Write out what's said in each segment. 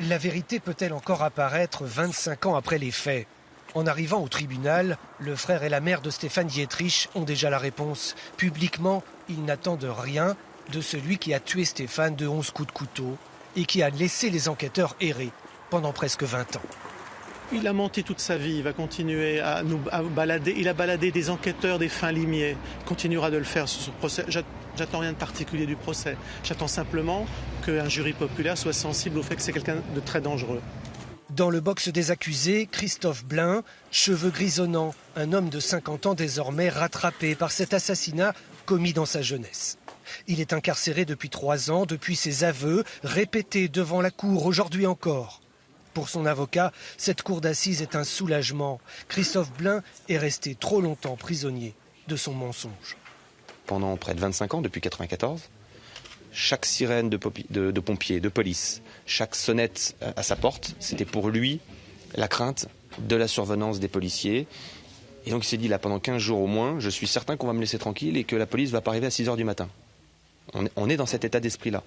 La vérité peut-elle encore apparaître 25 ans après les faits? En arrivant au tribunal, le frère et la mère de Stéphane Dietrich ont déjà la réponse. Publiquement, ils n'attendent rien de celui qui a tué Stéphane de 11 coups de couteau et qui a laissé les enquêteurs errer pendant presque 20 ans. Il a menti toute sa vie, il va continuer à balader. Il a baladé des enquêteurs, des fins limiers. Il continuera de le faire sur ce procès. J'attends rien de particulier du procès. J'attends simplement qu'un jury populaire soit sensible au fait que c'est quelqu'un de très dangereux. Dans le box des accusés, Christophe Blain, cheveux grisonnants, un homme de 50 ans désormais rattrapé par cet assassinat commis dans sa jeunesse. Il est incarcéré depuis 3 ans, depuis ses aveux, répétés devant la cour aujourd'hui encore. Pour son avocat, cette cour d'assises est un soulagement. Christophe Blain est resté trop longtemps prisonnier de son mensonge. Pendant près de 25 ans, depuis 1994, chaque sirène de pompiers, de police, chaque sonnette à sa porte, c'était pour lui la crainte de la survenance des policiers. Et donc il s'est dit, là, pendant 15 jours au moins, je suis certain qu'on va me laisser tranquille et que la police ne va pas arriver à 6 h du matin. On est dans cet état d'esprit-là.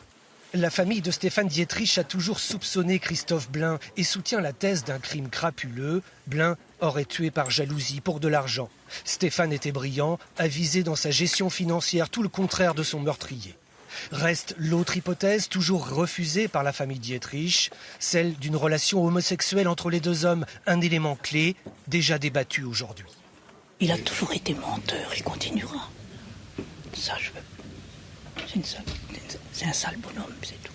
La famille de Stéphane Dietrich a toujours soupçonné Christophe Blain et soutient la thèse d'un crime crapuleux. Blain aurait tué par jalousie pour de l'argent. Stéphane était brillant, avisé dans sa gestion financière, tout le contraire de son meurtrier. Reste l'autre hypothèse, toujours refusée par la famille Dietrich, celle d'une relation homosexuelle entre les deux hommes, un élément clé, déjà débattu aujourd'hui. Il a toujours été menteur, il continuera. Ça, c'est un sale bonhomme, c'est tout.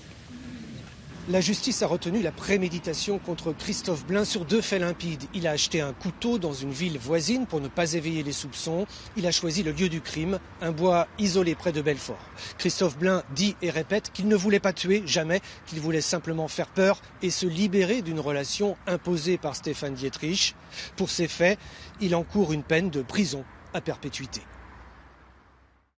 La justice a retenu la préméditation contre Christophe Blain sur 2 faits limpides. Il a acheté un couteau dans une ville voisine pour ne pas éveiller les soupçons. Il a choisi le lieu du crime, un bois isolé près de Belfort. Christophe Blain dit et répète qu'il ne voulait pas tuer, jamais, qu'il voulait simplement faire peur et se libérer d'une relation imposée par Stéphane Dietrich. Pour ces faits, il encourt une peine de prison à perpétuité.